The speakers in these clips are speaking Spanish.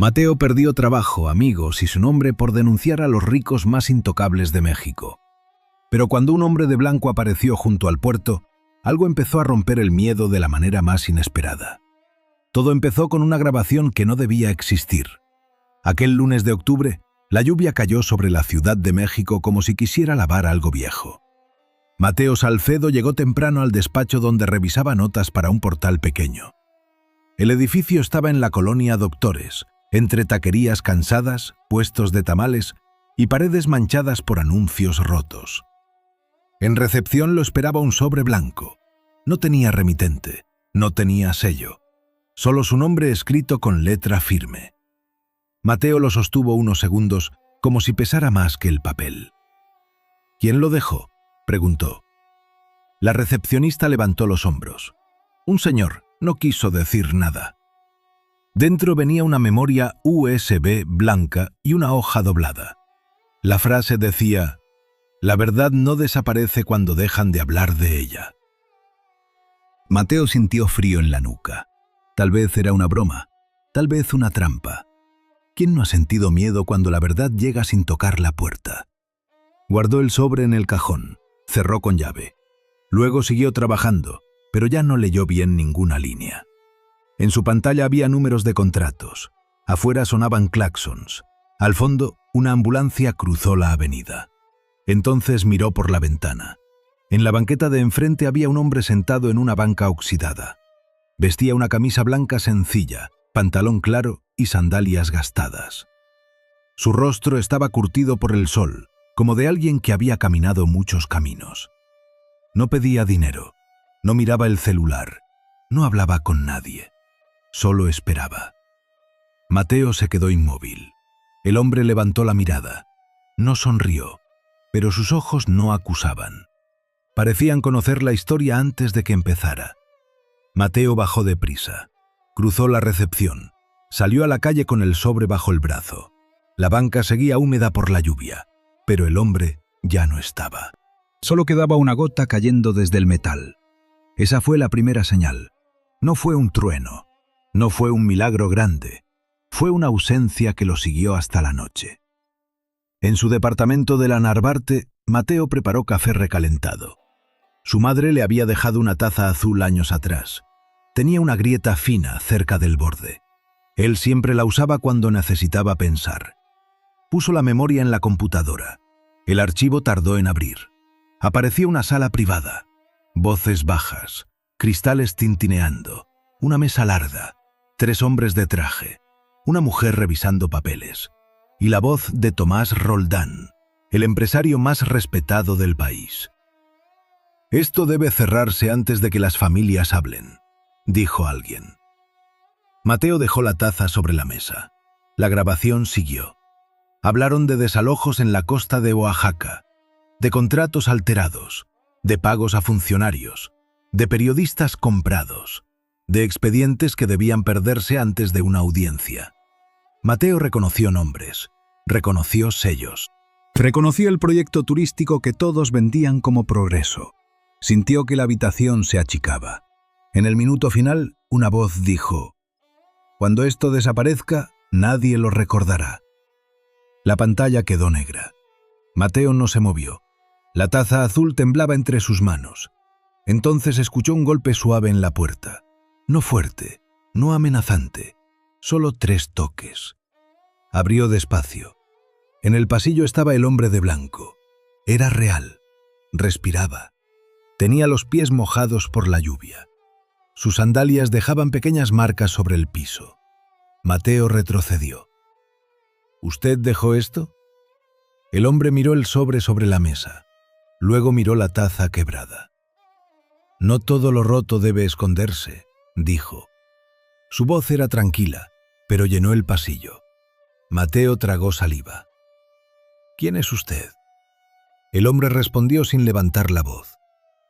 Mateo perdió trabajo, amigos y su nombre por denunciar a los ricos más intocables de México. Pero cuando un hombre de blanco apareció junto al puerto, algo empezó a romper el miedo de la manera más inesperada. Todo empezó con una grabación que no debía existir. Aquel lunes de octubre, la lluvia cayó sobre la Ciudad de México como si quisiera lavar algo viejo. Mateo Salcedo llegó temprano al despacho donde revisaba notas para un portal pequeño. El edificio estaba en la colonia Doctores, entre taquerías cansadas, puestos de tamales y paredes manchadas por anuncios rotos. En recepción lo esperaba un sobre blanco. No tenía remitente, no tenía sello, solo su nombre escrito con letra firme. Mateo lo sostuvo unos segundos como si pesara más que el papel. ¿Quién lo dejó?, preguntó. La recepcionista levantó los hombros. Un señor, no quiso decir nada. Dentro venía una memoria USB blanca y una hoja doblada. La frase decía: «La verdad no desaparece cuando dejan de hablar de ella». Mateo sintió frío en la nuca. Tal vez era una broma, tal vez una trampa. ¿Quién no ha sentido miedo cuando la verdad llega sin tocar la puerta? Guardó el sobre en el cajón, cerró con llave. Luego siguió trabajando, pero ya no leyó bien ninguna línea. En su pantalla había números de contratos. Afuera sonaban claxons. Al fondo, una ambulancia cruzó la avenida. Entonces miró por la ventana. En la banqueta de enfrente había un hombre sentado en una banca oxidada. Vestía una camisa blanca sencilla, pantalón claro y sandalias gastadas. Su rostro estaba curtido por el sol, como de alguien que había caminado muchos caminos. No pedía dinero, no miraba el celular, no hablaba con nadie. Solo esperaba. Mateo se quedó inmóvil. El hombre levantó la mirada. No sonrió, pero sus ojos no acusaban. Parecían conocer la historia antes de que empezara. Mateo bajó deprisa. Cruzó la recepción. Salió a la calle con el sobre bajo el brazo. La banca seguía húmeda por la lluvia, pero el hombre ya no estaba. Solo quedaba una gota cayendo desde el metal. Esa fue la primera señal. No fue un trueno. No fue un milagro grande, fue una ausencia que lo siguió hasta la noche. En su departamento de la Narvarte, Mateo preparó café recalentado. Su madre le había dejado una taza azul años atrás. Tenía una grieta fina cerca del borde. Él siempre la usaba cuando necesitaba pensar. Puso la memoria en la computadora. El archivo tardó en abrir. Apareció una sala privada. Voces bajas, cristales tintineando, una mesa larga. 3 hombres de traje, una mujer revisando papeles, y la voz de Tomás Roldán, el empresario más respetado del país. «Esto debe cerrarse antes de que las familias hablen», dijo alguien. Mateo dejó la taza sobre la mesa. La grabación siguió. Hablaron de desalojos en la costa de Oaxaca, de contratos alterados, de pagos a funcionarios, de periodistas comprados, de expedientes que debían perderse antes de una audiencia. Mateo reconoció nombres, reconoció sellos, reconoció el proyecto turístico que todos vendían como progreso. Sintió que la habitación se achicaba. En el minuto final, una voz dijo: «Cuando esto desaparezca, nadie lo recordará». La pantalla quedó negra. Mateo no se movió. La taza azul temblaba entre sus manos. Entonces escuchó un golpe suave en la puerta. No fuerte, no amenazante, solo 3 toques. Abrió despacio. En el pasillo estaba el hombre de blanco. Era real. Respiraba. Tenía los pies mojados por la lluvia. Sus sandalias dejaban pequeñas marcas sobre el piso. Mateo retrocedió. «¿Usted dejó esto?». El hombre miró el sobre la mesa. Luego miró la taza quebrada. «No todo lo roto debe esconderse», dijo. Su voz era tranquila, pero llenó el pasillo. Mateo tragó saliva. «¿Quién es usted?». El hombre respondió sin levantar la voz.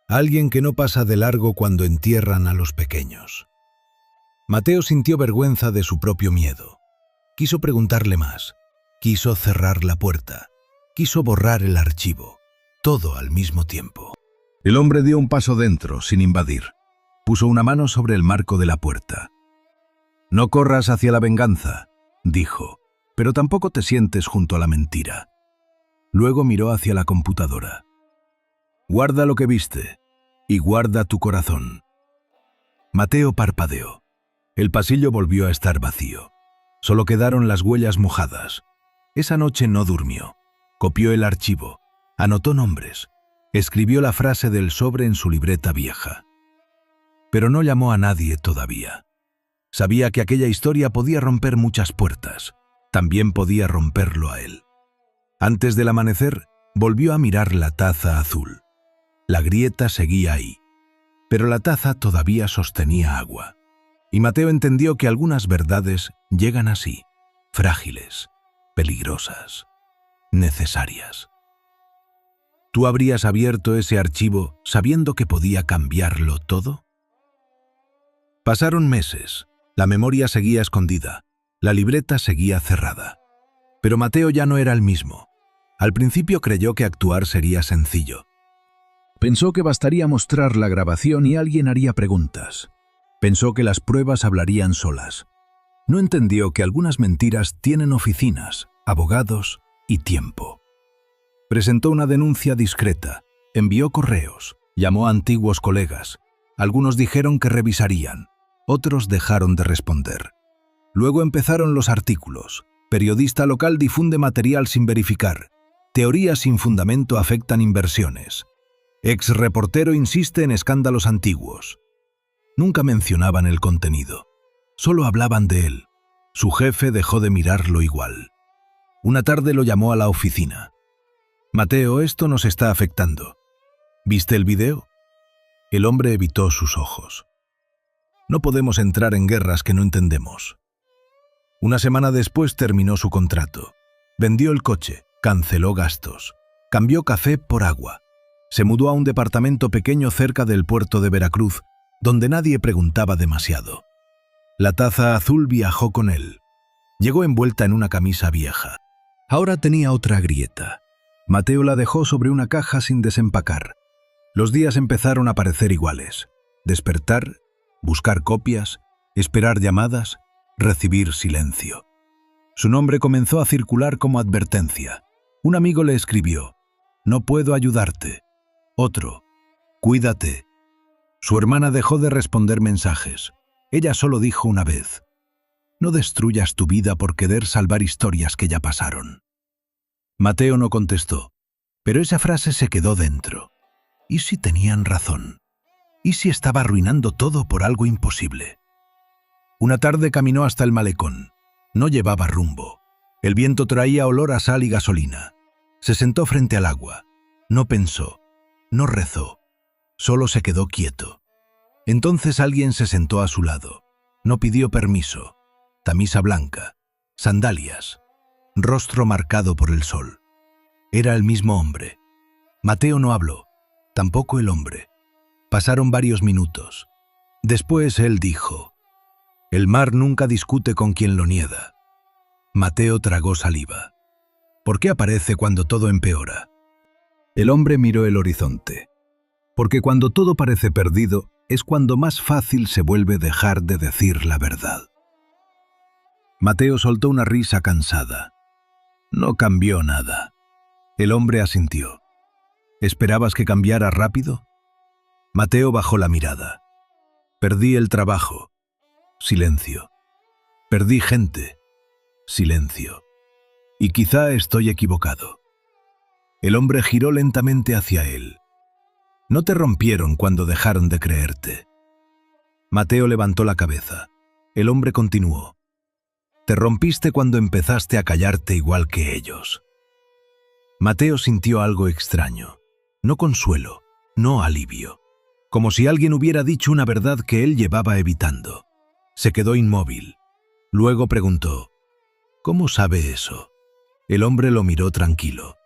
«Alguien que no pasa de largo cuando entierran a los pequeños». Mateo sintió vergüenza de su propio miedo. Quiso preguntarle más. Quiso cerrar la puerta. Quiso borrar el archivo. Todo al mismo tiempo. El hombre dio un paso dentro, sin invadir. Puso una mano sobre el marco de la puerta. «No corras hacia la venganza. dijo, pero tampoco te sientes junto a la mentira. Luego miró hacia la computadora. Guarda lo que viste y guarda tu corazón. Mateo parpadeó. El pasillo volvió a estar vacío. Solo quedaron las huellas mojadas. Esa noche no durmió. Copió el archivo, anotó nombres, escribió la frase del sobre en su libreta vieja. Pero no llamó a nadie todavía. Sabía que aquella historia podía romper muchas puertas. También podía romperlo a él. Antes del amanecer, volvió a mirar la taza azul. La grieta seguía ahí, pero la taza todavía sostenía agua. Y Mateo entendió que algunas verdades llegan así, frágiles, peligrosas, necesarias. ¿Tú habrías abierto ese archivo sabiendo que podía cambiarlo todo? Pasaron meses. La memoria seguía escondida. La libreta seguía cerrada. Pero Mateo ya no era el mismo. Al principio creyó que actuar sería sencillo. Pensó que bastaría mostrar la grabación y alguien haría preguntas. Pensó que las pruebas hablarían solas. No entendió que algunas mentiras tienen oficinas, abogados y tiempo. Presentó una denuncia discreta, envió correos, llamó a antiguos colegas. Algunos dijeron que revisarían, otros dejaron de responder. Luego empezaron los artículos. Periodista local difunde material sin verificar. Teorías sin fundamento afectan inversiones. Ex-reportero insiste en escándalos antiguos. Nunca mencionaban el contenido. Solo hablaban de él. Su jefe dejó de mirarlo igual. Una tarde lo llamó a la oficina. Mateo, esto nos está afectando. ¿Viste el video? El hombre evitó sus ojos. No podemos entrar en guerras que no entendemos. Una semana después terminó su contrato. Vendió el coche, canceló gastos, cambió café por agua. Se mudó a un departamento pequeño cerca del puerto de Veracruz, donde nadie preguntaba demasiado. La taza azul viajó con él. Llegó envuelta en una camisa vieja. Ahora tenía otra grieta. Mateo la dejó sobre una caja sin desempacar. Los días empezaron a parecer iguales. Despertar, buscar copias, esperar llamadas, recibir silencio. Su nombre comenzó a circular como advertencia. Un amigo le escribió: «No puedo ayudarte». Otro: «Cuídate». Su hermana dejó de responder mensajes. Ella solo dijo una vez: «No destruyas tu vida por querer salvar historias que ya pasaron». Mateo no contestó, pero esa frase se quedó dentro. ¿Y si tenían razón? ¿Y si estaba arruinando todo por algo imposible? Una tarde caminó hasta el malecón. No llevaba rumbo. El viento traía olor a sal y gasolina. Se sentó frente al agua. No pensó, no rezó, solo se quedó quieto. Entonces alguien se sentó a su lado. No pidió permiso. Camisa blanca, sandalias, rostro marcado por el sol. Era el mismo hombre. Mateo no habló, tampoco el hombre. Pasaron varios minutos. Después él dijo: «El mar nunca discute con quien lo niega». Mateo tragó saliva. ¿Por qué aparece cuando todo empeora? El hombre miró el horizonte. Porque cuando todo parece perdido, es cuando más fácil se vuelve dejar de decir la verdad. Mateo soltó una risa cansada. No cambió nada. El hombre asintió. ¿Esperabas que cambiara rápido? Mateo bajó la mirada. Perdí el trabajo. Silencio. Perdí gente. Silencio. Y quizá estoy equivocado. El hombre giró lentamente hacia él. No te rompieron cuando dejaron de creerte. Mateo levantó la cabeza. El hombre continuó. Te rompiste cuando empezaste a callarte igual que ellos. Mateo sintió algo extraño. No consuelo, no alivio. Como si alguien hubiera dicho una verdad que él llevaba evitando. Se quedó inmóvil. Luego preguntó: ¿Cómo sabe eso? El hombre lo miró tranquilo.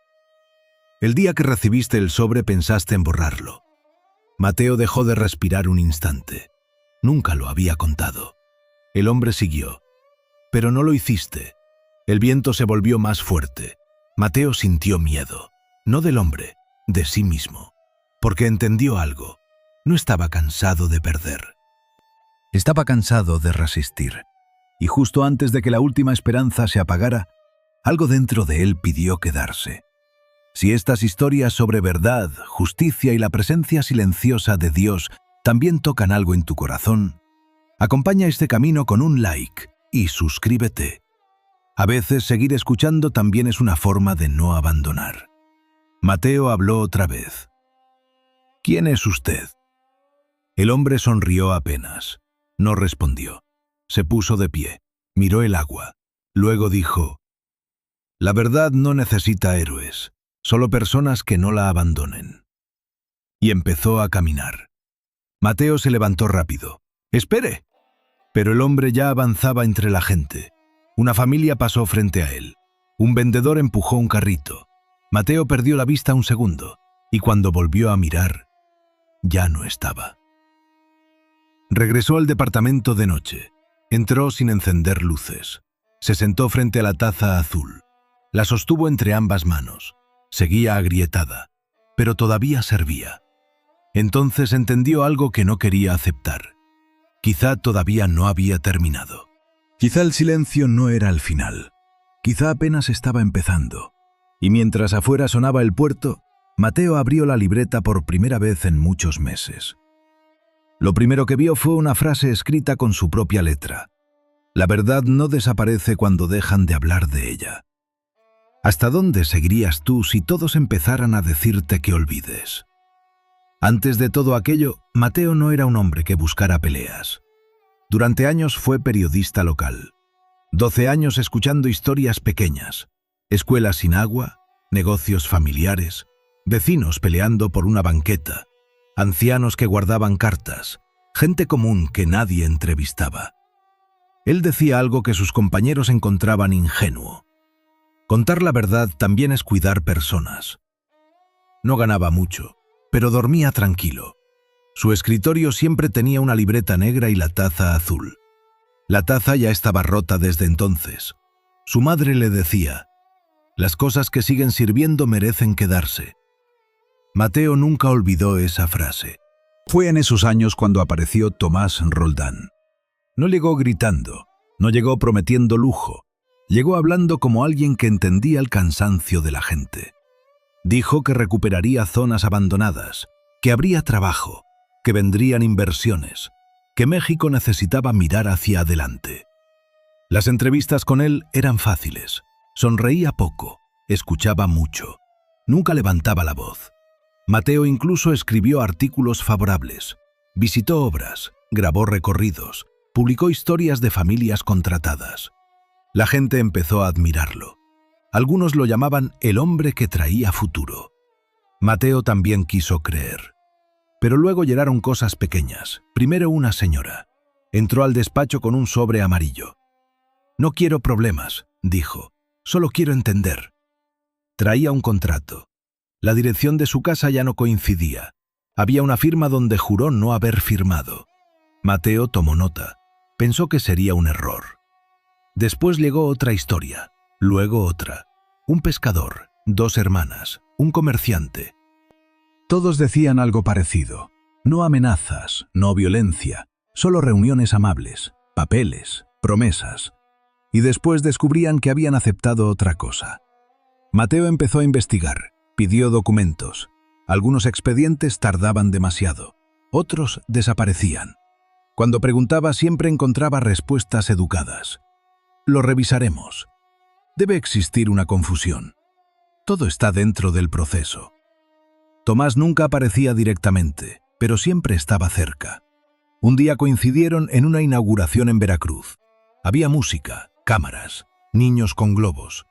El día que recibiste el sobre pensaste en borrarlo. Mateo dejó de respirar un instante. Nunca lo había contado. El hombre siguió. Pero no lo hiciste. El viento se volvió más fuerte. Mateo sintió miedo. No del hombre, de sí mismo. Porque entendió algo. No estaba cansado de perder. Estaba cansado de resistir. y justo antes de que la última esperanza se apagara, algo dentro de él pidió quedarse. Si estas historias sobre verdad, justicia y la presencia silenciosa de Dios también tocan algo en tu corazón, acompaña este camino con un like y suscríbete. A veces seguir escuchando también es una forma de no abandonar. Mateo habló otra vez. ¿Quién es usted? El hombre sonrió apenas. No respondió. Se puso de pie, miró el agua. Luego dijo: la verdad no necesita héroes, solo personas que no la abandonen. Y empezó a caminar. Mateo se levantó rápido. ¡Espere! Pero el hombre ya avanzaba entre la gente. Una familia pasó frente a él. Un vendedor empujó un carrito. Mateo perdió la vista un segundo, y cuando volvió a mirar, ya no estaba. Regresó al departamento de noche. Entró sin encender luces. Se sentó frente a la taza azul. La sostuvo entre ambas manos. Seguía agrietada, pero todavía servía. Entonces entendió algo que no quería aceptar. Quizá todavía no había terminado. Quizá el silencio no era el final. Quizá apenas estaba empezando. Y mientras afuera sonaba el puerto, Mateo abrió la libreta por primera vez en muchos meses. Lo primero que vio fue una frase escrita con su propia letra. La verdad no desaparece cuando dejan de hablar de ella. ¿Hasta dónde seguirías tú si todos empezaran a decirte que olvides? Antes de todo aquello, Mateo no era un hombre que buscara peleas. Durante años fue periodista local. 12 años escuchando historias pequeñas, escuelas sin agua, negocios familiares, vecinos peleando por una banqueta, ancianos que guardaban cartas, gente común que nadie entrevistaba. Él decía algo que sus compañeros encontraban ingenuo. Contar la verdad también es cuidar personas. No ganaba mucho, pero dormía tranquilo. Su escritorio siempre tenía una libreta negra y la taza azul. La taza ya estaba rota desde entonces. Su madre le decía: las cosas que siguen sirviendo merecen quedarse. Mateo nunca olvidó esa frase. Fue en esos años cuando apareció Tomás Roldán. No llegó gritando, no llegó prometiendo lujo, llegó hablando como alguien que entendía el cansancio de la gente. Dijo que recuperaría zonas abandonadas, que habría trabajo, que vendrían inversiones, que México necesitaba mirar hacia adelante. Las entrevistas con él eran fáciles. Sonreía poco, escuchaba mucho, nunca levantaba la voz. Mateo incluso escribió artículos favorables, visitó obras, grabó recorridos, publicó historias de familias contratadas. La gente empezó a admirarlo. Algunos lo llamaban el hombre que traía futuro. Mateo también quiso creer. Pero luego llegaron cosas pequeñas. Primero una señora. Entró al despacho con un sobre amarillo. «No quiero problemas», dijo. «Solo quiero entender». Traía un contrato. La dirección de su casa ya no coincidía. Había una firma donde juró no haber firmado. Mateo tomó nota. Pensó que sería un error. Después llegó otra historia, luego otra. Un pescador, 2 hermanas, un comerciante. Todos decían algo parecido. No amenazas, no violencia, solo reuniones amables, papeles, promesas. Y después descubrían que habían aceptado otra cosa. Mateo empezó a investigar, pidió documentos. Algunos expedientes tardaban demasiado, otros desaparecían. Cuando preguntaba siempre encontraba respuestas educadas. Lo revisaremos. Debe existir una confusión. Todo está dentro del proceso. Tomás nunca aparecía directamente, pero siempre estaba cerca. Un día coincidieron en una inauguración en Veracruz. Había música, cámaras, niños con globos.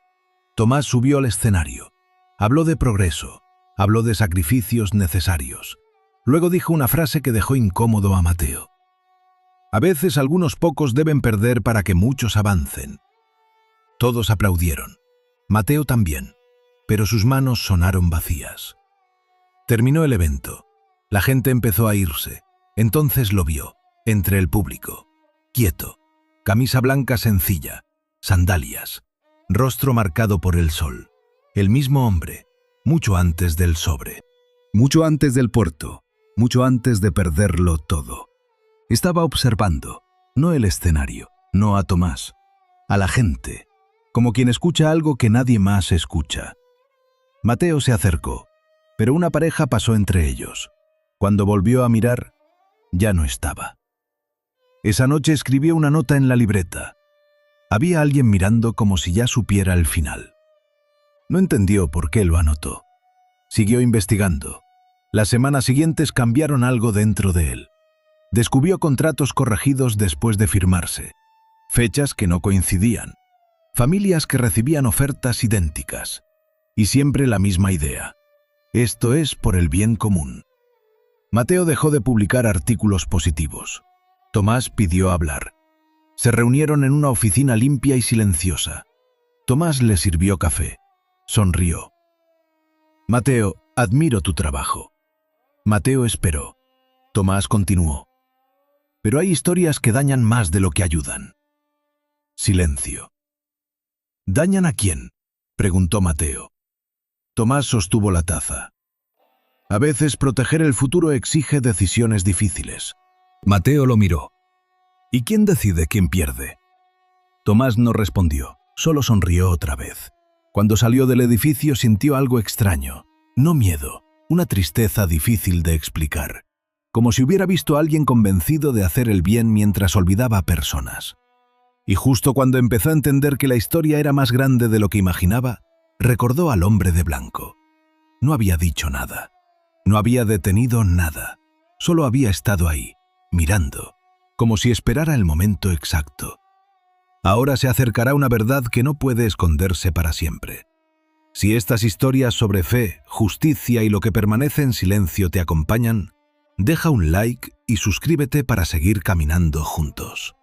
Tomás subió al escenario. Habló de progreso, habló de sacrificios necesarios. Luego dijo una frase que dejó incómodo a Mateo. A veces algunos pocos deben perder para que muchos avancen. Todos aplaudieron. Mateo también, pero sus manos sonaron vacías. Terminó el evento. La gente empezó a irse. Entonces lo vio, entre el público. Quieto, camisa blanca sencilla, sandalias, rostro marcado por el sol. El mismo hombre, mucho antes del sobre. Mucho antes del puerto, mucho antes de perderlo todo. Estaba observando, no el escenario, no a Tomás, a la gente, como quien escucha algo que nadie más escucha. Mateo se acercó, pero una pareja pasó entre ellos. Cuando volvió a mirar, ya no estaba. Esa noche escribió una nota en la libreta. Había alguien mirando como si ya supiera el final. No entendió por qué lo anotó. Siguió investigando. Las semanas siguientes cambiaron algo dentro de él. Descubrió contratos corregidos después de firmarse, fechas que no coincidían, familias que recibían ofertas idénticas, y siempre la misma idea. Esto es por el bien común. Mateo dejó de publicar artículos positivos. Tomás pidió hablar. Se reunieron en una oficina limpia y silenciosa. Tomás le sirvió café. Sonrió. Mateo, admiro tu trabajo. Mateo esperó. Tomás continuó. Pero hay historias que dañan más de lo que ayudan. Silencio. ¿Dañan a quién?, preguntó Mateo. Tomás sostuvo la taza. A veces proteger el futuro exige decisiones difíciles. Mateo lo miró. ¿Y quién decide quién pierde? Tomás no respondió, solo sonrió otra vez. Cuando salió del edificio sintió algo extraño. No miedo, una tristeza difícil de explicar. Como si hubiera visto a alguien convencido de hacer el bien mientras olvidaba a personas. Y justo cuando empezó a entender que la historia era más grande de lo que imaginaba, recordó al hombre de blanco. No había dicho nada. No había detenido nada. Solo había estado ahí, mirando, como si esperara el momento exacto. Ahora se acercará una verdad que no puede esconderse para siempre. Si estas historias sobre fe, justicia y lo que permanece en silencio te acompañan, deja un like y suscríbete para seguir caminando juntos.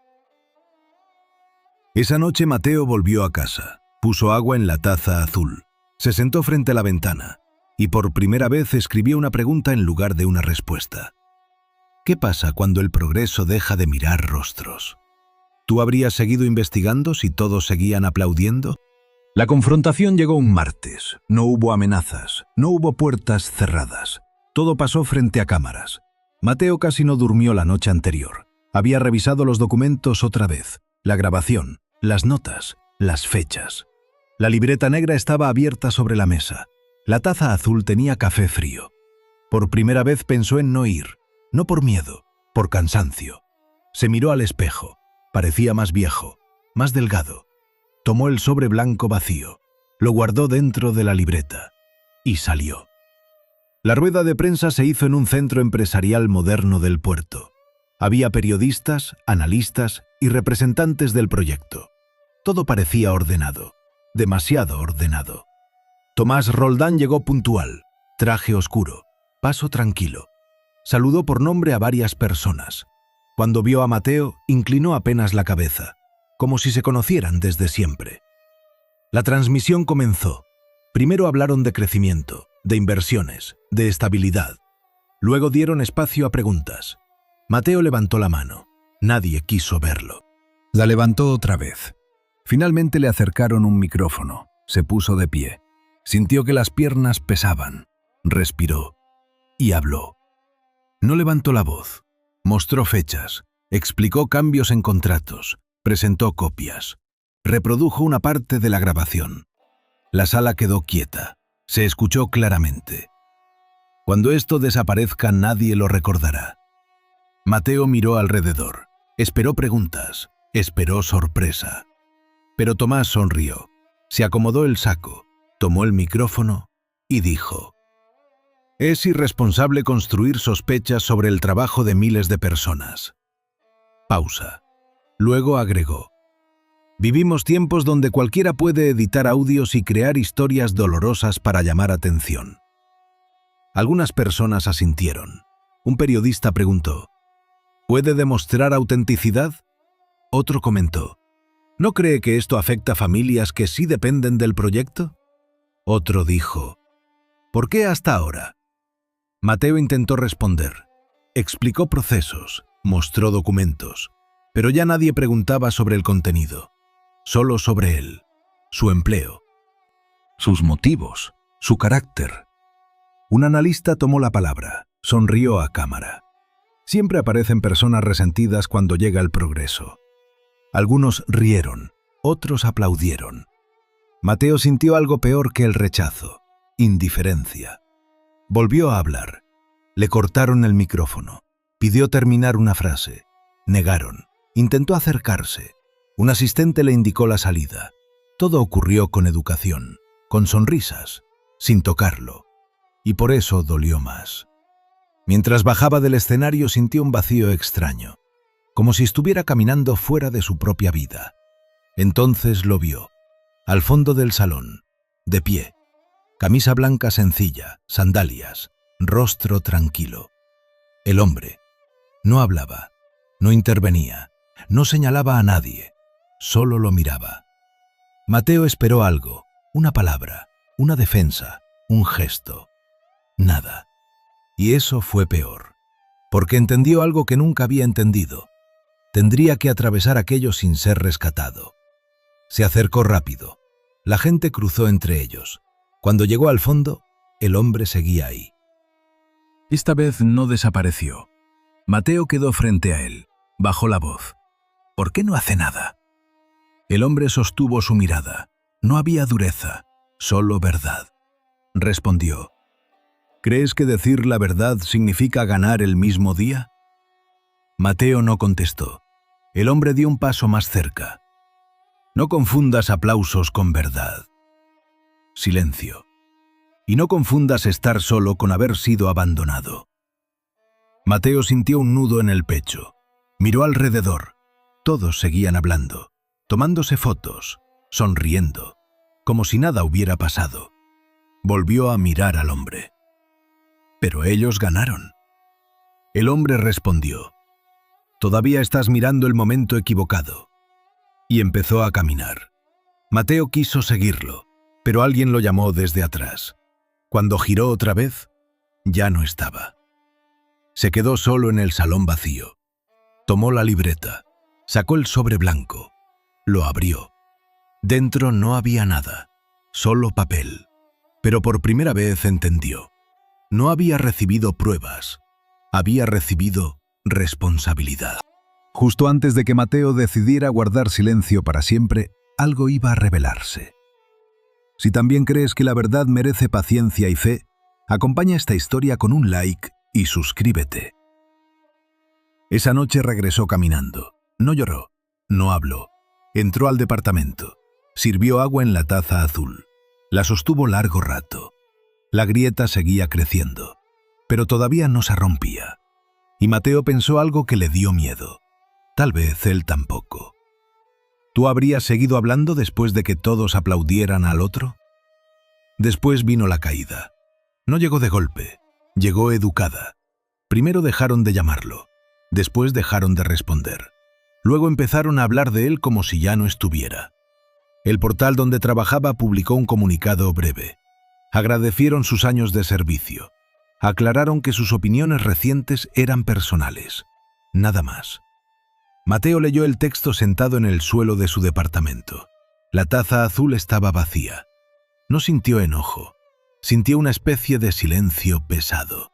Esa noche Mateo volvió a casa, puso agua en la taza azul, se sentó frente a la ventana y por primera vez escribió una pregunta en lugar de una respuesta. ¿Qué pasa cuando el progreso deja de mirar rostros? ¿Tú habrías seguido investigando si todos seguían aplaudiendo? La confrontación llegó un martes. No hubo amenazas, no hubo puertas cerradas. Todo pasó frente a cámaras. Mateo casi no durmió la noche anterior. Había revisado los documentos otra vez, la grabación, las notas, las fechas. La libreta negra estaba abierta sobre la mesa. La taza azul tenía café frío. Por primera vez pensó en no ir, no por miedo, por cansancio. Se miró al espejo. Parecía más viejo, más delgado. Tomó el sobre blanco vacío, lo guardó dentro de la libreta y salió. La rueda de prensa se hizo en un centro empresarial moderno del puerto. Había periodistas, analistas y representantes del proyecto. Todo parecía ordenado, demasiado ordenado. Tomás Roldán llegó puntual, traje oscuro, paso tranquilo. Saludó por nombre a varias personas. Cuando vio a Mateo, inclinó apenas la cabeza, como si se conocieran desde siempre. La transmisión comenzó. Primero hablaron de crecimiento, de inversiones, de estabilidad. Luego dieron espacio a preguntas. Mateo levantó la mano. Nadie quiso verlo. La levantó otra vez. Finalmente le acercaron un micrófono. Se puso de pie. Sintió que las piernas pesaban. Respiró. Y habló. No levantó la voz. Mostró fechas. Explicó cambios en contratos. Presentó copias. Reprodujo una parte de la grabación. La sala quedó quieta. Se escuchó claramente. Cuando esto desaparezca, nadie lo recordará. Mateo miró alrededor. Esperó preguntas. Esperó sorpresa. Pero Tomás sonrió. Se acomodó el saco. Tomó el micrófono y dijo: «Es irresponsable construir sospechas sobre el trabajo de miles de personas». Pausa. Luego agregó: «Vivimos tiempos donde cualquiera puede editar audios y crear historias dolorosas para llamar atención». Algunas personas asintieron. Un periodista preguntó: «¿Puede demostrar autenticidad?». Otro comentó: «¿No cree que esto afecta a familias que sí dependen del proyecto?». Otro dijo: «¿Por qué hasta ahora?». Mateo intentó responder. Explicó procesos, mostró documentos, pero ya nadie preguntaba sobre el contenido, solo sobre él, su empleo, sus motivos, su carácter. Un analista tomó la palabra, sonrió a cámara. Siempre aparecen personas resentidas cuando llega el progreso. Algunos rieron, otros aplaudieron. Mateo sintió algo peor que el rechazo, indiferencia. Volvió a hablar. Le cortaron el micrófono. Pidió terminar una frase. Negaron. Intentó acercarse. Un asistente le indicó la salida. Todo ocurrió con educación, con sonrisas, sin tocarlo. Y por eso dolió más. Mientras bajaba del escenario sintió un vacío extraño, como si estuviera caminando fuera de su propia vida. Entonces lo vio, al fondo del salón, de pie, camisa blanca sencilla, sandalias, rostro tranquilo. El hombre no hablaba, no intervenía, no señalaba a nadie, solo lo miraba. Mateo esperó algo, una palabra, una defensa, un gesto. Nada. Y eso fue peor, porque entendió algo que nunca había entendido. Tendría que atravesar aquello sin ser rescatado. Se acercó rápido. La gente cruzó entre ellos. Cuando llegó al fondo, el hombre seguía ahí. Esta vez no desapareció. Mateo quedó frente a él. Bajó la voz. ¿Por qué no hace nada? El hombre sostuvo su mirada. No había dureza, solo verdad. Respondió. ¿Crees que decir la verdad significa ganar el mismo día? Mateo no contestó. El hombre dio un paso más cerca. No confundas aplausos con verdad. Silencio. Y no confundas estar solo con haber sido abandonado. Mateo sintió un nudo en el pecho. Miró alrededor. Todos seguían hablando, tomándose fotos, sonriendo, como si nada hubiera pasado. Volvió a mirar al hombre. Pero ellos ganaron. El hombre respondió. Todavía estás mirando el momento equivocado. Y empezó a caminar. Mateo quiso seguirlo, pero alguien lo llamó desde atrás. Cuando giró otra vez, ya no estaba. Se quedó solo en el salón vacío. Tomó la libreta, sacó el sobre blanco, lo abrió. Dentro no había nada, solo papel. Pero por primera vez entendió. No había recibido pruebas, había recibido responsabilidad. Justo antes de que Mateo decidiera guardar silencio para siempre, algo iba a revelarse. Si también crees que la verdad merece paciencia y fe, acompaña esta historia con un like y suscríbete. Esa noche regresó caminando. No lloró, no habló. Entró al departamento. Sirvió agua en la taza azul. La sostuvo largo rato. La grieta seguía creciendo, pero todavía no se rompía. Y Mateo pensó algo que le dio miedo. Tal vez él tampoco. ¿Tú habrías seguido hablando después de que todos aplaudieran al otro? Después vino la caída. No llegó de golpe, llegó educada. Primero dejaron de llamarlo, después dejaron de responder. Luego empezaron a hablar de él como si ya no estuviera. El portal donde trabajaba publicó un comunicado breve. Agradecieron sus años de servicio. Aclararon que sus opiniones recientes eran personales. Nada más. Mateo leyó el texto sentado en el suelo de su departamento. La taza azul estaba vacía. No sintió enojo. Sintió una especie de silencio pesado.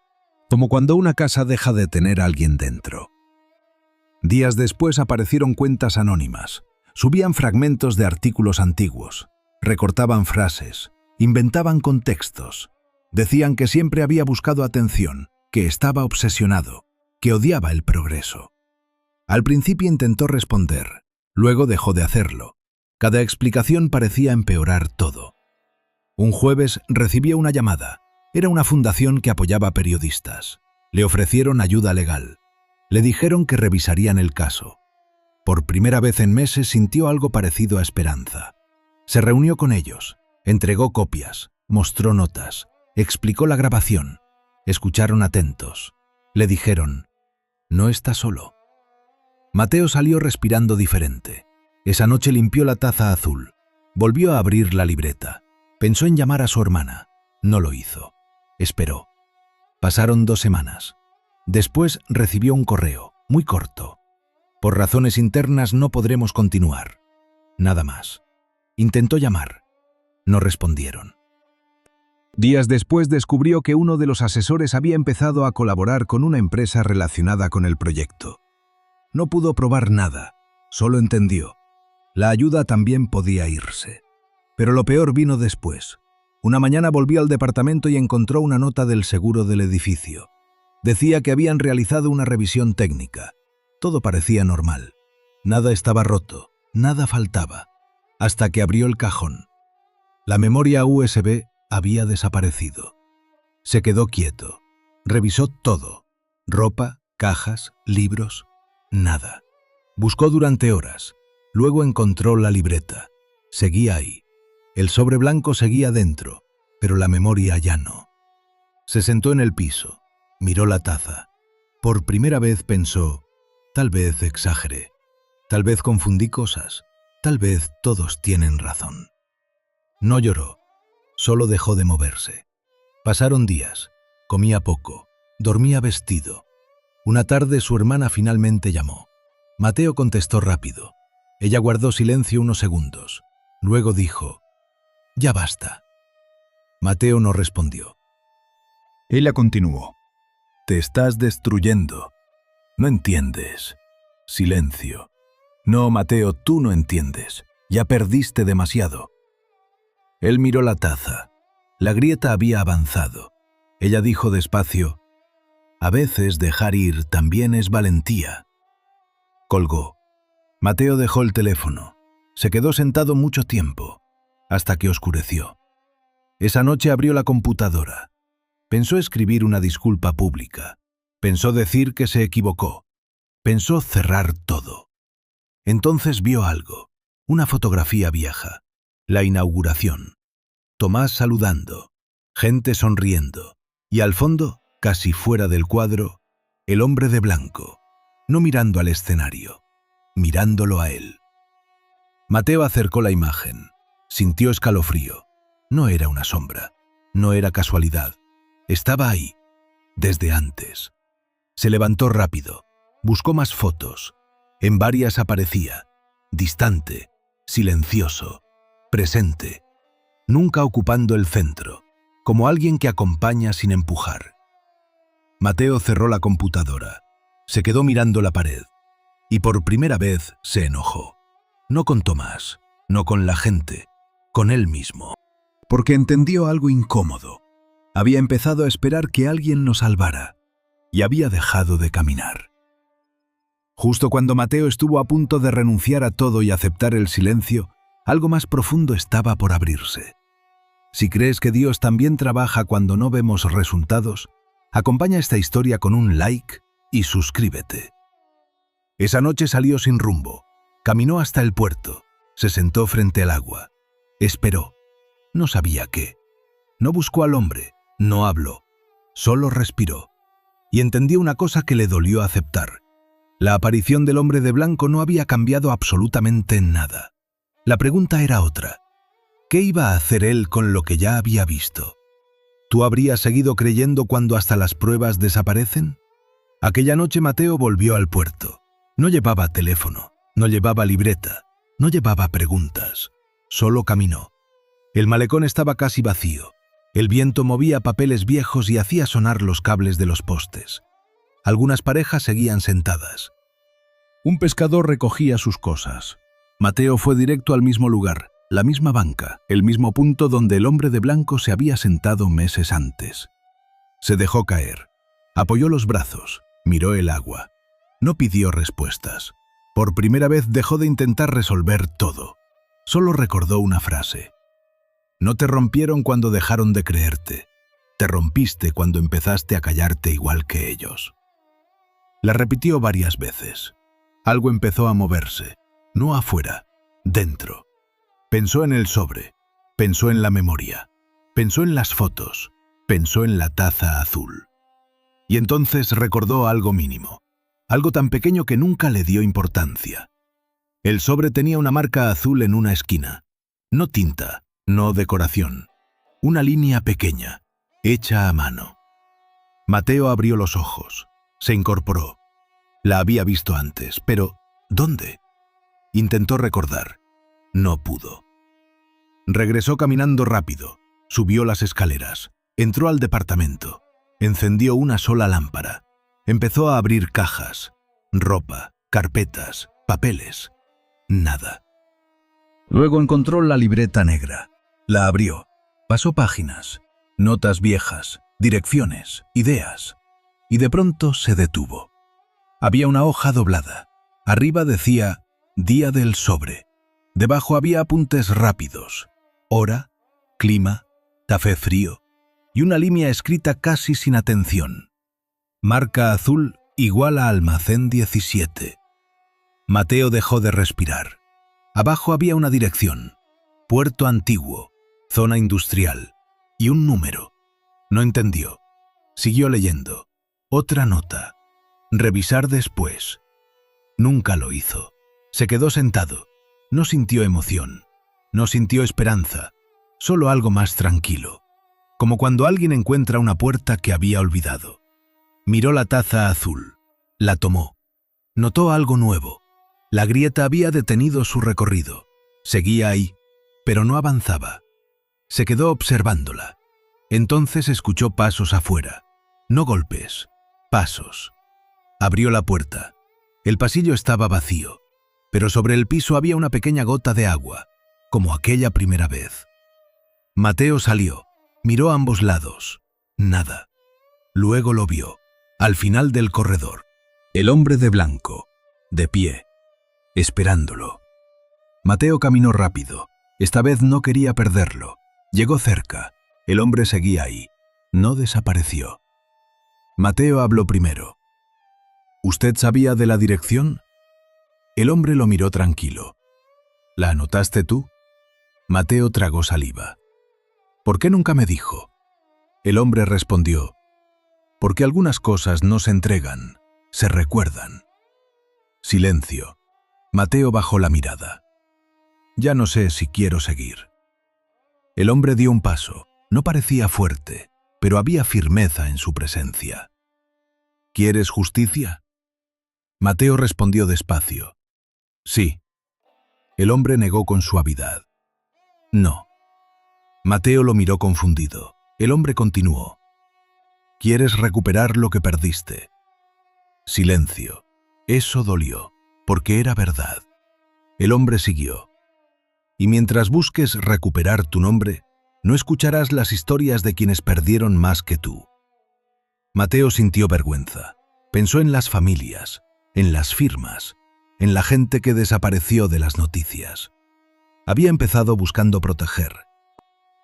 Como cuando una casa deja de tener a alguien dentro. Días después aparecieron cuentas anónimas. Subían fragmentos de artículos antiguos. Recortaban frases. Inventaban contextos. Decían que siempre había buscado atención, que estaba obsesionado, que odiaba el progreso. Al principio intentó responder, luego dejó de hacerlo. Cada explicación parecía empeorar todo. Un jueves recibió una llamada. Era una fundación que apoyaba periodistas. Le ofrecieron ayuda legal. Le dijeron que revisarían el caso. Por primera vez en meses sintió algo parecido a esperanza. Se reunió con ellos. Entregó copias, mostró notas, explicó la grabación. Escucharon atentos. Le dijeron, no está solo. Mateo salió respirando diferente. Esa noche limpió la taza azul. Volvió a abrir la libreta. Pensó en llamar a su hermana. No lo hizo. Esperó. Pasaron 2 semanas. Después recibió un correo, muy corto. Por razones internas no podremos continuar. Nada más. Intentó llamar. No respondieron. Días después descubrió que uno de los asesores había empezado a colaborar con una empresa relacionada con el proyecto. No pudo probar nada, Solo entendió. La ayuda también podía irse. Pero lo peor vino después. Una mañana volvió al departamento y encontró una nota del seguro del edificio. Decía que habían realizado una revisión técnica. Todo parecía normal. Nada estaba roto, nada faltaba. Hasta que abrió el cajón. La memoria USB había desaparecido. Se quedó quieto. Revisó todo. Ropa, cajas, libros, nada. Buscó durante horas. Luego encontró la libreta. Seguía ahí. El sobre blanco seguía dentro, pero la memoria ya no. Se sentó en el piso. Miró la taza. Por primera vez pensó, tal vez exageré. Tal vez confundí cosas. Tal vez todos tienen razón. No lloró. Solo dejó de moverse. Pasaron días. Comía poco. Dormía vestido. Una tarde su hermana finalmente llamó. Mateo contestó rápido. Ella guardó silencio unos segundos. Luego dijo, «Ya basta». Mateo no respondió. Ella continuó. «Te estás destruyendo. No entiendes». Silencio. «No, Mateo, tú no entiendes. Ya perdiste demasiado». Él miró la taza. La grieta había avanzado. Ella dijo despacio, «A veces dejar ir también es valentía». Colgó. Mateo dejó el teléfono. Se quedó sentado mucho tiempo, hasta que oscureció. Esa noche abrió la computadora. Pensó escribir una disculpa pública. Pensó decir que se equivocó. Pensó cerrar todo. Entonces vio algo, una fotografía vieja, la inauguración. Tomás saludando, gente sonriendo, y al fondo, casi fuera del cuadro, el hombre de blanco, no mirando al escenario, mirándolo a él. Mateo acercó la imagen, sintió escalofrío. No era una sombra, no era casualidad, estaba ahí, desde antes. Se levantó rápido, buscó más fotos. En varias aparecía, distante, silencioso, presente, nunca ocupando el centro, como alguien que acompaña sin empujar. Mateo cerró la computadora, se quedó mirando la pared, y por primera vez se enojó. No con Tomás, no con la gente, con él mismo. Porque entendió algo incómodo. Había empezado a esperar que alguien lo salvara, y había dejado de caminar. Justo cuando Mateo estuvo a punto de renunciar a todo y aceptar el silencio, algo más profundo estaba por abrirse. Si crees que Dios también trabaja cuando no vemos resultados, acompaña esta historia con un like y suscríbete. Esa noche salió sin rumbo, caminó hasta el puerto, se sentó frente al agua, esperó, no sabía qué. No buscó al hombre, no habló, solo respiró, y entendió una cosa que le dolió aceptar. La aparición del hombre de blanco no había cambiado absolutamente nada. La pregunta era otra. ¿Qué iba a hacer él con lo que ya había visto? ¿Tú habrías seguido creyendo cuando hasta las pruebas desaparecen? Aquella noche Mateo volvió al puerto. No llevaba teléfono, no llevaba libreta, no llevaba preguntas. Solo caminó. El malecón estaba casi vacío. El viento movía papeles viejos y hacía sonar los cables de los postes. Algunas parejas seguían sentadas. Un pescador recogía sus cosas. Mateo fue directo al mismo lugar, la misma banca, el mismo punto donde el hombre de blanco se había sentado meses antes. Se dejó caer. Apoyó los brazos, miró el agua. No pidió respuestas. Por primera vez dejó de intentar resolver todo. Solo recordó una frase. No te rompieron cuando dejaron de creerte. Te rompiste cuando empezaste a callarte igual que ellos. La repitió varias veces. Algo empezó a moverse, no afuera, dentro. Pensó en el sobre, pensó en la memoria, pensó en las fotos, pensó en la taza azul. Y entonces recordó algo mínimo, algo tan pequeño que nunca le dio importancia. El sobre tenía una marca azul en una esquina. No tinta, no decoración. Una línea pequeña, hecha a mano. Mateo abrió los ojos. Se incorporó. La había visto antes, pero ¿dónde? Intentó recordar. No pudo. Regresó caminando rápido. Subió las escaleras. Entró al departamento. Encendió una sola lámpara. Empezó a abrir cajas, ropa, carpetas, papeles. Nada. Luego encontró la libreta negra. La abrió. Pasó páginas, notas viejas, direcciones, ideas. Y de pronto se detuvo. Había una hoja doblada. Arriba decía «Día del sobre». Debajo había apuntes rápidos. Hora, clima, café frío y una línea escrita casi sin atención. Marca azul igual a almacén 17. Mateo dejó de respirar. Abajo había una dirección. Puerto Antiguo, zona industrial y un número. No entendió. Siguió leyendo. Otra nota. Revisar después. Nunca lo hizo. Se quedó sentado. No sintió emoción. No sintió esperanza. Solo algo más tranquilo. Como cuando alguien encuentra una puerta que había olvidado. Miró la taza azul. La tomó. Notó algo nuevo. La grieta había detenido su recorrido. Seguía ahí, pero no avanzaba. Se quedó observándola. Entonces escuchó pasos afuera. No golpes, pasos. Abrió la puerta. El pasillo estaba vacío, pero sobre el piso había una pequeña gota de agua, como aquella primera vez. Mateo salió, miró a ambos lados. Nada. Luego lo vio, al final del corredor. El hombre de blanco, de pie, esperándolo. Mateo caminó rápido. Esta vez no quería perderlo. Llegó cerca. El hombre seguía ahí. No desapareció. Mateo habló primero. ¿Usted sabía de la dirección? El hombre lo miró tranquilo. ¿La anotaste tú? Mateo tragó saliva. ¿Por qué nunca me dijo? El hombre respondió. Porque algunas cosas no se entregan, se recuerdan. Silencio. Mateo bajó la mirada. Ya no sé si quiero seguir. El hombre dio un paso. No parecía fuerte, pero había firmeza en su presencia. ¿Quieres justicia? Mateo respondió despacio. Sí. El hombre negó con suavidad. No. Mateo lo miró confundido. El hombre continuó. ¿Quieres recuperar lo que perdiste? Silencio. Eso dolió, porque era verdad. El hombre siguió. Y mientras busques recuperar tu nombre, no escucharás las historias de quienes perdieron más que tú. Mateo sintió vergüenza. Pensó en las familias, en las firmas, en la gente que desapareció de las noticias. Había empezado buscando proteger.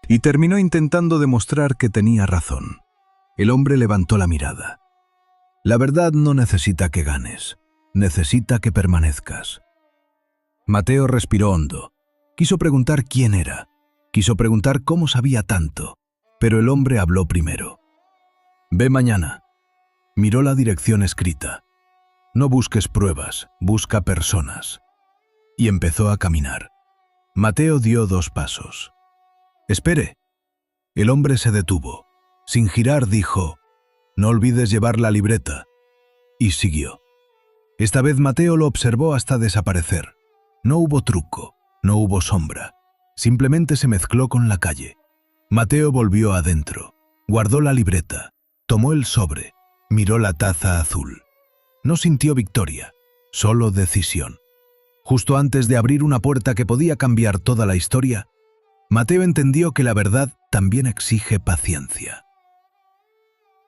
Y terminó intentando demostrar que tenía razón. El hombre levantó la mirada. La verdad no necesita que ganes, necesita que permanezcas. Mateo respiró hondo. Quiso preguntar quién era. Quiso preguntar cómo sabía tanto, pero el hombre habló primero. Ve mañana. Miró la dirección escrita. No busques pruebas, busca personas. Y empezó a caminar. Mateo dio 2 pasos. Espere. El hombre se detuvo. Sin girar dijo, no olvides llevar la libreta. Y siguió. Esta vez Mateo lo observó hasta desaparecer. No hubo truco, no hubo sombra. Simplemente se mezcló con la calle. Mateo volvió adentro. Guardó la libreta. Tomó el sobre. Miró la taza azul. No sintió victoria, solo decisión. Justo antes de abrir una puerta que podía cambiar toda la historia, Mateo entendió que la verdad también exige paciencia.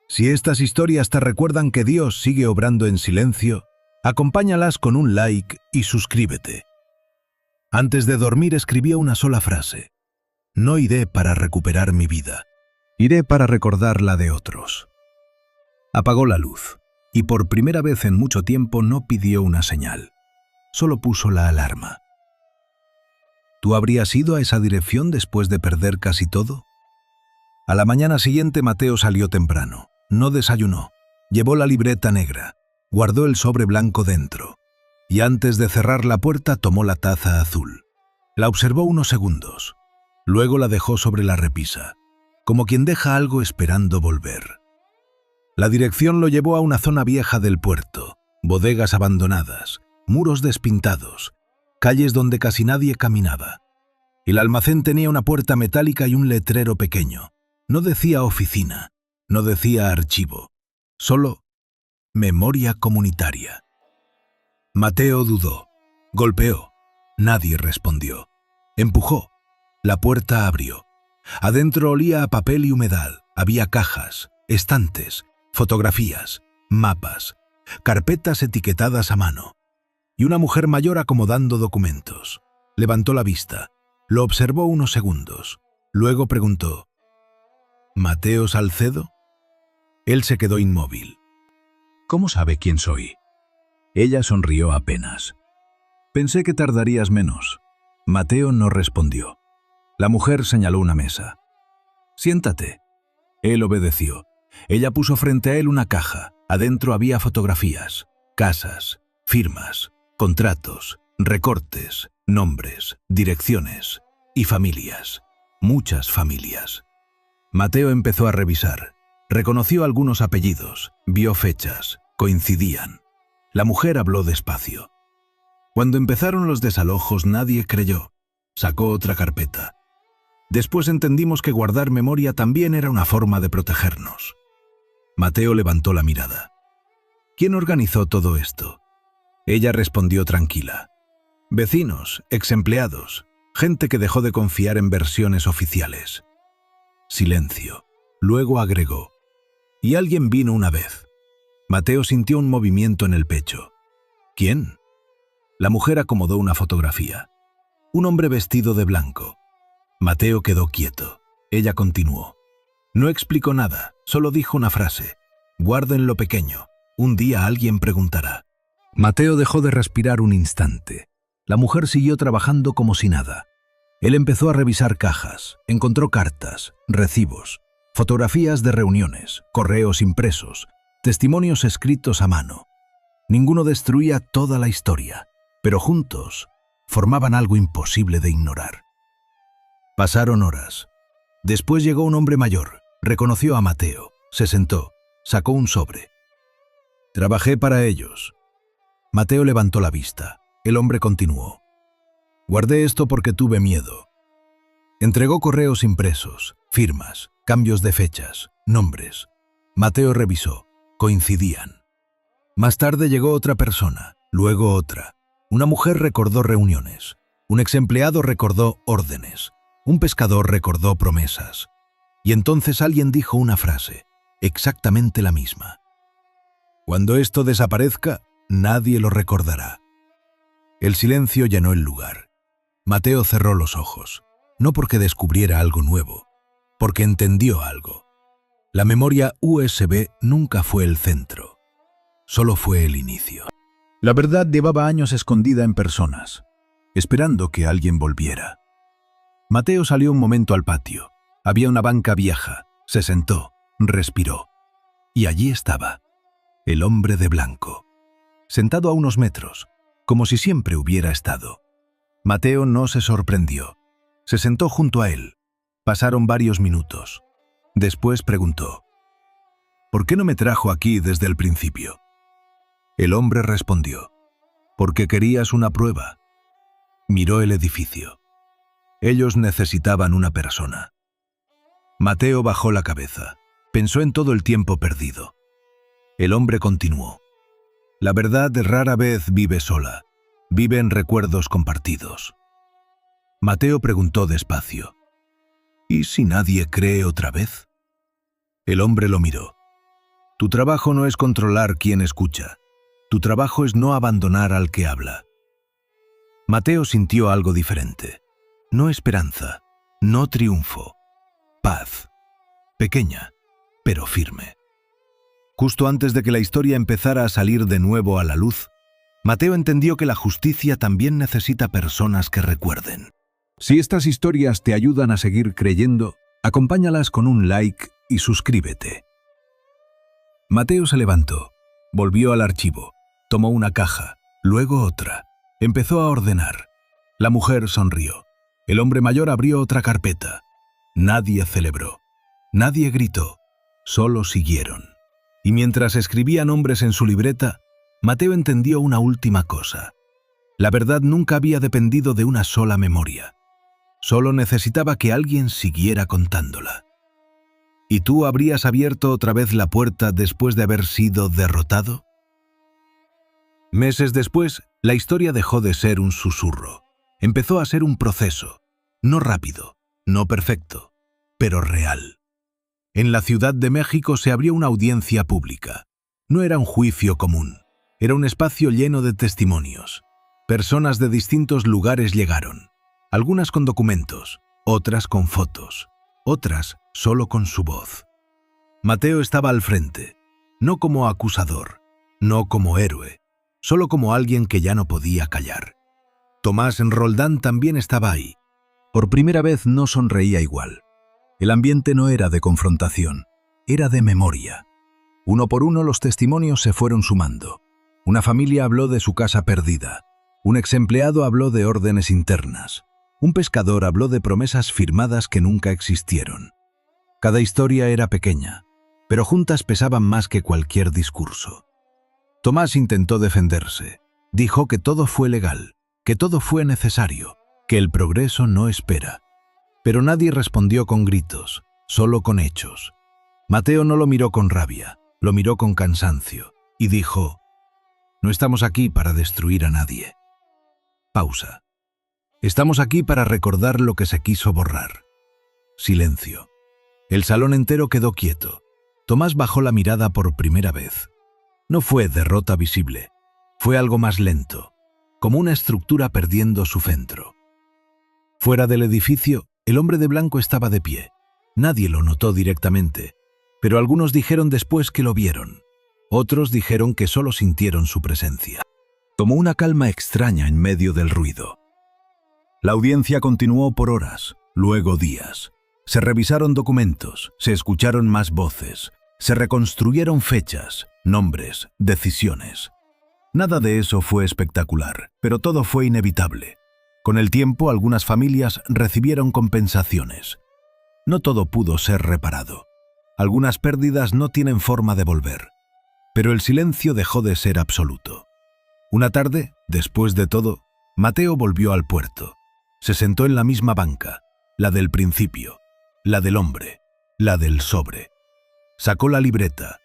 Si estas historias te recuerdan que Dios sigue obrando en silencio, acompáñalas con un like y suscríbete. Antes de dormir escribió una sola frase. No iré para recuperar mi vida, iré para recordar la de otros. Apagó la luz, y por primera vez en mucho tiempo no pidió una señal. Solo puso la alarma. ¿Tú habrías ido a esa dirección después de perder casi todo? A la mañana siguiente Mateo salió temprano. No desayunó. Llevó la libreta negra. Guardó el sobre blanco dentro. Y antes de cerrar la puerta tomó la taza azul. La observó unos segundos. Luego la dejó sobre la repisa, como quien deja algo esperando volver. La dirección lo llevó a una zona vieja del puerto, bodegas abandonadas, muros despintados, calles donde casi nadie caminaba. El almacén tenía una puerta metálica y un letrero pequeño. No decía oficina, no decía archivo, solo memoria comunitaria. Mateo dudó, golpeó. Nadie respondió. Empujó. La puerta abrió. Adentro olía a papel y humedad. Había cajas, estantes, fotografías, mapas, carpetas etiquetadas a mano. Y una mujer mayor acomodando documentos. Levantó la vista. Lo observó unos segundos. Luego preguntó: ¿Mateo Salcedo? Él se quedó inmóvil. ¿Cómo sabe quién soy? Ella sonrió apenas. Pensé que tardarías menos. Mateo no respondió. La mujer señaló una mesa. Siéntate. Él obedeció. Ella puso frente a él una caja. Adentro había fotografías, casas, firmas, contratos, recortes, nombres, direcciones y familias. Muchas familias. Mateo empezó a revisar. Reconoció algunos apellidos, vio fechas, coincidían. La mujer habló despacio. Cuando empezaron los desalojos nadie creyó. Sacó otra carpeta. Después entendimos que guardar memoria también era una forma de protegernos. Mateo levantó la mirada. ¿Quién organizó todo esto? Ella respondió tranquila. Vecinos, exempleados, gente que dejó de confiar en versiones oficiales. Silencio. Luego agregó: y alguien vino una vez. Mateo sintió un movimiento en el pecho. ¿Quién? La mujer acomodó una fotografía. Un hombre vestido de blanco. Mateo quedó quieto. Ella continuó. No explicó nada, solo dijo una frase: guarden lo pequeño, un día alguien preguntará. Mateo dejó de respirar un instante. La mujer siguió trabajando como si nada. Él empezó a revisar cajas, encontró cartas, recibos, fotografías de reuniones, correos impresos, testimonios escritos a mano. Ninguno destruía toda la historia, pero juntos formaban algo imposible de ignorar. Pasaron horas. Después llegó un hombre mayor, reconoció a Mateo, se sentó, sacó un sobre. Trabajé para ellos. Mateo levantó la vista. El hombre continuó. Guardé esto porque tuve miedo. Entregó correos impresos, firmas, cambios de fechas, nombres. Mateo revisó. Coincidían. Más tarde llegó otra persona, luego otra. Una mujer recordó reuniones. Un exempleado recordó órdenes. Un pescador recordó promesas. Y entonces alguien dijo una frase, exactamente la misma. Cuando esto desaparezca, nadie lo recordará. El silencio llenó el lugar. Mateo cerró los ojos, no porque descubriera algo nuevo, porque entendió algo. La memoria USB nunca fue el centro, solo fue el inicio. La verdad llevaba años escondida en personas, esperando que alguien volviera. Mateo salió un momento al patio. Había una banca vieja. Se sentó, respiró. Y allí estaba, el hombre de blanco, sentado a unos metros, como si siempre hubiera estado. Mateo no se sorprendió. Se sentó junto a él. Pasaron varios minutos. Después preguntó: ¿por qué no me trajo aquí desde el principio? El hombre respondió: porque querías una prueba. Miró el edificio. Ellos necesitaban una persona. Mateo bajó la cabeza. Pensó en todo el tiempo perdido. El hombre continuó: la verdad rara vez vive sola. Vive en recuerdos compartidos. Mateo preguntó despacio: ¿y si nadie cree otra vez? El hombre lo miró. Tu trabajo no es controlar quién escucha. Tu trabajo es no abandonar al que habla. Mateo sintió algo diferente. No esperanza, no triunfo. Paz. Pequeña, pero firme. Justo antes de que la historia empezara a salir de nuevo a la luz, Mateo entendió que la justicia también necesita personas que recuerden. Si estas historias te ayudan a seguir creyendo, acompáñalas con un like y suscríbete. Mateo se levantó, volvió al archivo, tomó una caja, luego otra. Empezó a ordenar. La mujer sonrió. El hombre mayor abrió otra carpeta. Nadie celebró. Nadie gritó. Solo siguieron. Y mientras escribía nombres en su libreta, Mateo entendió una última cosa. La verdad nunca había dependido de una sola memoria. Solo necesitaba que alguien siguiera contándola. ¿Y tú habrías abierto otra vez la puerta después de haber sido derrotado? Meses después, la historia dejó de ser un susurro. Empezó a ser un proceso, no rápido, no perfecto, pero real. En la Ciudad de México se abrió una audiencia pública. No era un juicio común, era un espacio lleno de testimonios. Personas de distintos lugares llegaron, algunas con documentos, otras con fotos, otras solo con su voz. Mateo estaba al frente, no como acusador, no como héroe, solo como alguien que ya no podía callar. Tomás Roldán también estaba ahí. Por primera vez no sonreía igual. El ambiente no era de confrontación, era de memoria. Uno por uno los testimonios se fueron sumando. Una familia habló de su casa perdida. Un exempleado habló de órdenes internas. Un pescador habló de promesas firmadas que nunca existieron. Cada historia era pequeña, pero juntas pesaban más que cualquier discurso. Tomás intentó defenderse. Dijo que todo fue legal, que todo fue necesario, que el progreso no espera. Pero nadie respondió con gritos, solo con hechos. Mateo no lo miró con rabia, lo miró con cansancio, y dijo: «No estamos aquí para destruir a nadie». Pausa. Estamos aquí para recordar lo que se quiso borrar. Silencio. El salón entero quedó quieto. Tomás bajó la mirada por primera vez. No fue derrota visible, fue algo más lento, como una estructura perdiendo su centro. Fuera del edificio, el hombre de blanco estaba de pie. Nadie lo notó directamente, pero algunos dijeron después que lo vieron. Otros dijeron que solo sintieron su presencia. Tomó una calma extraña en medio del ruido. La audiencia continuó por horas, luego días. Se revisaron documentos, se escucharon más voces, se reconstruyeron fechas, nombres, decisiones. Nada de eso fue espectacular, pero todo fue inevitable. Con el tiempo, algunas familias recibieron compensaciones. No todo pudo ser reparado. Algunas pérdidas no tienen forma de volver. Pero el silencio dejó de ser absoluto. Una tarde, después de todo, Mateo volvió al puerto. Se sentó en la misma banca, la del principio, la del hombre, la del sobre. Sacó la libreta.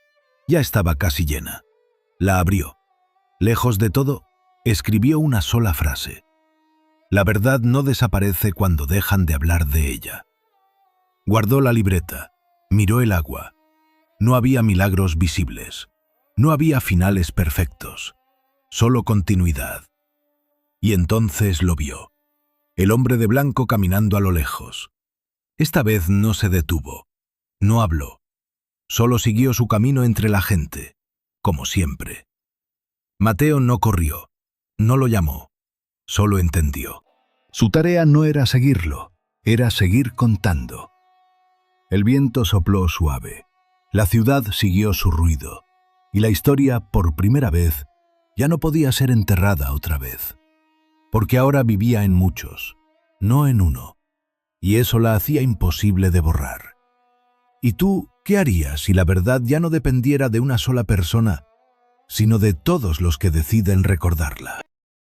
Ya estaba casi llena. La abrió. Lejos de todo, escribió una sola frase. La verdad no desaparece cuando dejan de hablar de ella. Guardó la libreta, miró el agua. No había milagros visibles. No había finales perfectos. Solo continuidad. Y entonces lo vio. El hombre de blanco caminando a lo lejos. Esta vez no se detuvo. No habló. Solo siguió su camino entre la gente, como siempre. Mateo no corrió, no lo llamó, solo entendió. Su tarea no era seguirlo, era seguir contando. El viento sopló suave, la ciudad siguió su ruido, y la historia, por primera vez, ya no podía ser enterrada otra vez. Porque ahora vivía en muchos, no en uno, y eso la hacía imposible de borrar. ¿Y tú qué harías si la verdad ya no dependiera de una sola persona, sino de todos los que deciden recordarla?